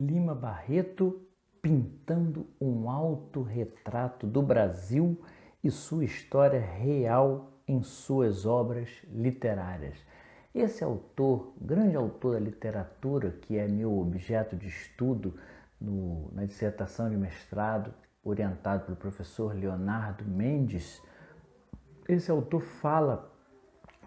Lima Barreto pintando um autorretrato do Brasil e sua história real em suas obras literárias. Esse autor, grande autor da literatura, que é meu objeto de estudo na dissertação de mestrado, orientado pelo professor Leonardo Mendes, esse autor fala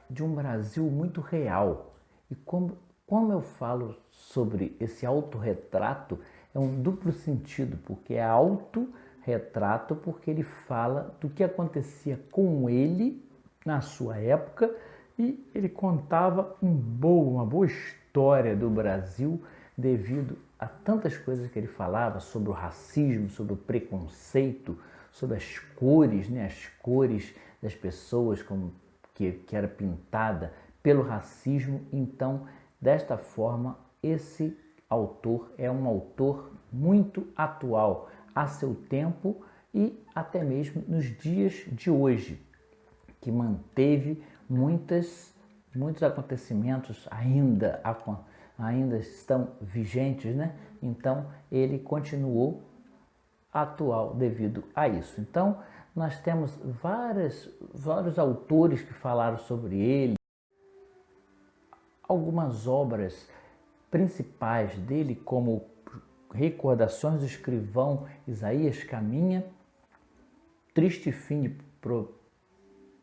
de um Brasil muito real. E como eu falo sobre esse autorretrato, é um duplo sentido, porque é autorretrato, porque ele fala do que acontecia com ele na sua época e ele contava uma boa história do Brasil devido a tantas coisas que ele falava sobre o racismo, sobre o preconceito, sobre as cores, as cores das pessoas que era pintada pelo racismo. Então, desta forma, esse autor é um autor muito atual a seu tempo e até mesmo nos dias de hoje, que manteve muitos acontecimentos ainda estão vigentes, Então, ele continuou atual devido a isso. Então, nós temos vários autores que falaram sobre ele. Algumas obras principais dele, como Recordações do Escrivão Isaías Caminha, Triste Fim de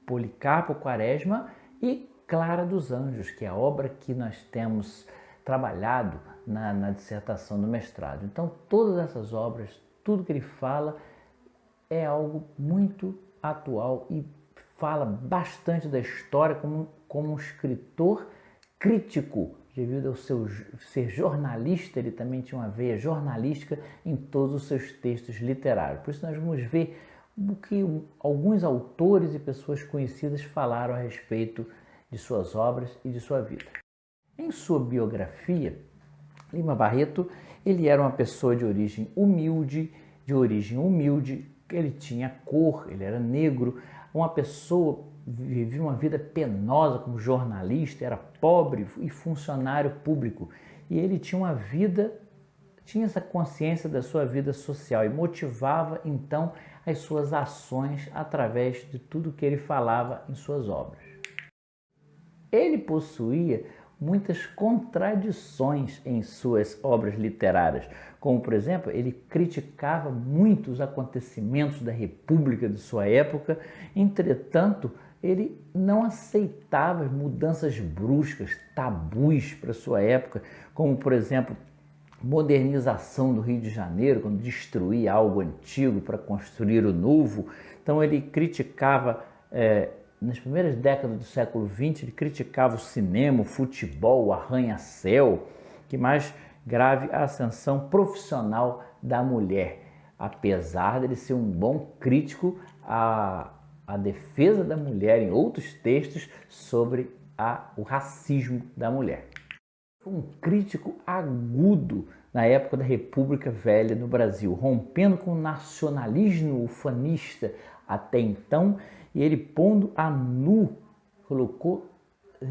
Policarpo Quaresma e Clara dos Anjos, que é a obra que nós temos trabalhado na dissertação do mestrado. Então, todas essas obras, tudo que ele fala é algo muito atual e fala bastante da história como um escritor crítico. Devido ao ser jornalista, ele também tinha uma veia jornalística em todos os seus textos literários. Por isso nós vamos ver o que alguns autores e pessoas conhecidas falaram a respeito de suas obras e de sua vida. Em sua biografia, Lima Barreto, ele era uma pessoa de origem humilde, ele tinha cor, ele era negro, uma pessoa vivia uma vida penosa como jornalista, era pobre e funcionário público. E ele tinha essa consciência da sua vida social e motivava então as suas ações através de tudo que ele falava em suas obras. Ele possuía muitas contradições em suas obras literárias, como, por exemplo, ele criticava muito os acontecimentos da República de sua época. Entretanto, ele não aceitava mudanças bruscas, tabus para sua época, como, por exemplo, modernização do Rio de Janeiro, quando destruía algo antigo para construir o novo. Então ele criticava, nas primeiras décadas do século XX, ele criticava o cinema, o futebol, o arranha-céu, que mais grave, a ascensão profissional da mulher, apesar de ele ser um bom crítico à defesa da mulher em outros textos sobre o racismo da mulher. Foi um crítico agudo na época da República Velha no Brasil, rompendo com o nacionalismo ufanista até então, e ele pondo a nu, colocou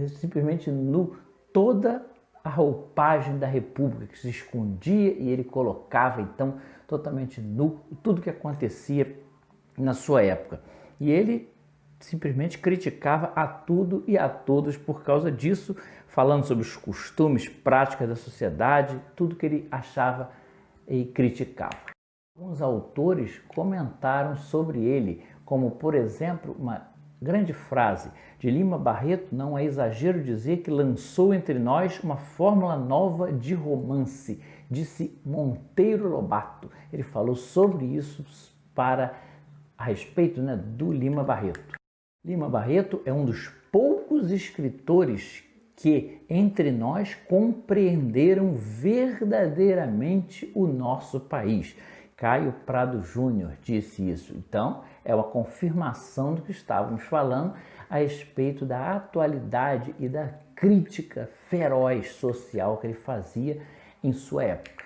simplesmente nu toda a roupagem da República, que se escondia, e ele colocava então totalmente nu tudo que acontecia na sua época. E ele simplesmente criticava a tudo e a todos por causa disso, falando sobre os costumes, práticas da sociedade, tudo que ele achava e criticava. Alguns autores comentaram sobre ele, como, por exemplo, uma grande frase de Lima Barreto: não é exagero dizer que lançou entre nós uma fórmula nova de romance, disse Monteiro Lobato. Ele falou sobre isso a respeito do Lima Barreto. Lima Barreto é um dos poucos escritores que, entre nós, compreenderam verdadeiramente o nosso país. Caio Prado Júnior disse isso. Então, é uma confirmação do que estávamos falando a respeito da atualidade e da crítica feroz social que ele fazia em sua época.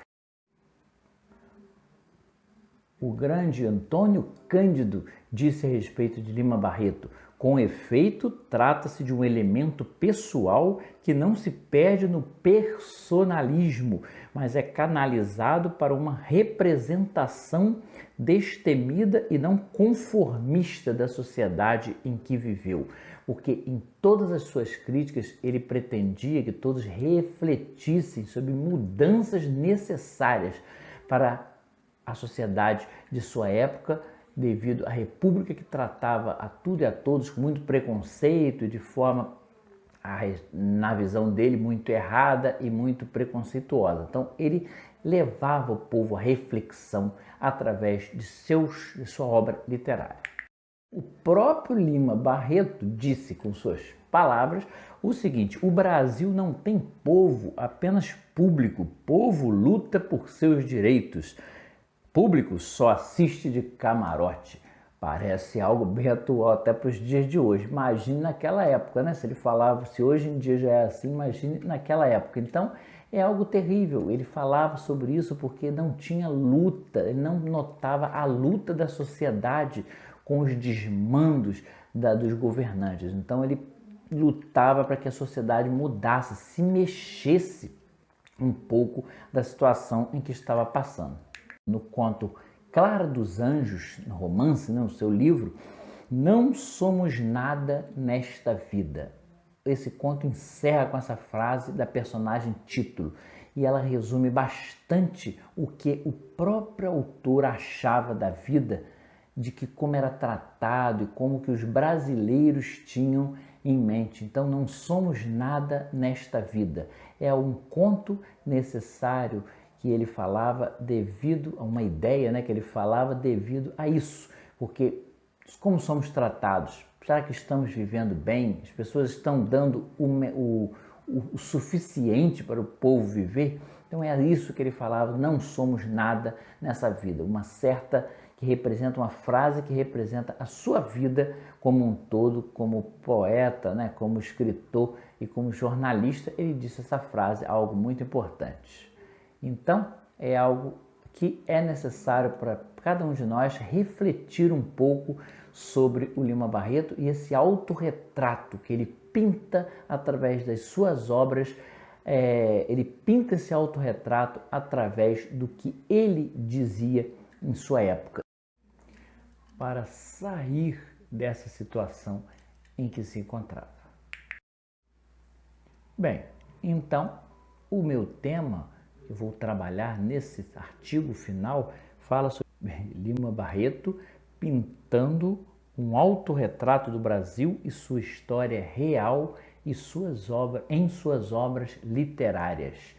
O grande Antônio Cândido disse a respeito de Lima Barreto: Com efeito, trata-se de um elemento pessoal que não se perde no personalismo, mas é canalizado para uma representação destemida e não conformista da sociedade em que viveu. Porque em todas as suas críticas ele pretendia que todos refletissem sobre mudanças necessárias para a sociedade de sua época, devido à república que tratava a tudo e a todos com muito preconceito e de forma, na visão dele, muito errada e muito preconceituosa. Então ele levava o povo à reflexão através de sua obra literária. O próprio Lima Barreto disse com suas palavras o seguinte: o Brasil não tem povo, apenas público. Povo luta por seus direitos. Público só assiste de camarote. Parece algo bem atual até para os dias de hoje. Imagine naquela época, né? Se ele falava, se hoje em dia já é assim, imagine naquela época. Então é algo terrível. Ele falava sobre isso porque não tinha luta, ele não notava a luta da sociedade com os desmandos dos governantes. Então ele lutava para que a sociedade mudasse, se mexesse um pouco da situação em que estava passando. No conto Clara dos Anjos, no romance, no seu livro, não somos nada nesta vida. Esse conto encerra com essa frase da personagem título e ela resume bastante o que o próprio autor achava da vida, de que como era tratado e como que os brasileiros tinham em mente. Então não somos nada nesta vida. É um conto necessário que ele falava devido a uma ideia, né, que ele falava devido a isso, porque como somos tratados? Será que estamos vivendo bem? As pessoas estão dando o suficiente para o povo viver? Então é isso que ele falava, não somos nada nessa vida. Uma certa que representa, uma frase que representa a sua vida como um todo, como poeta, né, como escritor e como jornalista. Ele disse essa frase, algo muito importante. Então, é algo que é necessário para cada um de nós refletir um pouco sobre o Lima Barreto e esse autorretrato que ele pinta através das suas obras. Ele pinta esse autorretrato através do que ele dizia em sua época. Para sair dessa situação em que se encontrava. Bem, então, o meu tema que eu vou trabalhar nesse artigo final fala sobre Lima Barreto pintando um autorretrato do Brasil e sua história real e em suas obras literárias.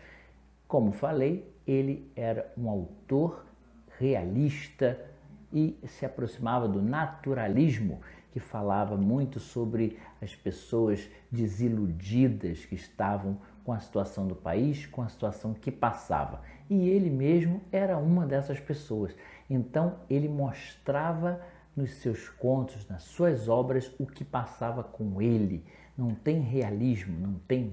Como falei, ele era um autor realista e se aproximava do naturalismo, que falava muito sobre as pessoas desiludidas que estavam com a situação do país, com a situação que passava. E ele mesmo era uma dessas pessoas. Então ele mostrava nos seus contos, nas suas obras, o que passava com ele. Não tem realismo, não tem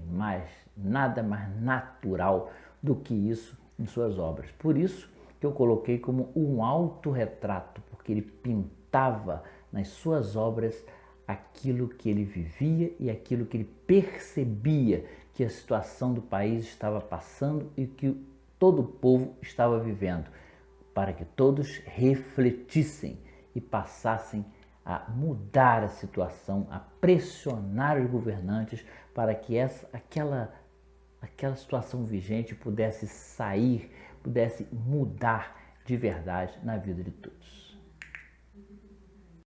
nada mais natural do que isso em suas obras. Por isso que eu coloquei como um autorretrato, porque ele pintava nas suas obras aquilo que ele vivia e aquilo que ele percebia que a situação do país estava passando e que todo o povo estava vivendo, para que todos refletissem e passassem a mudar a situação, a pressionar os governantes para que aquela situação vigente pudesse sair, pudesse mudar de verdade na vida de todos.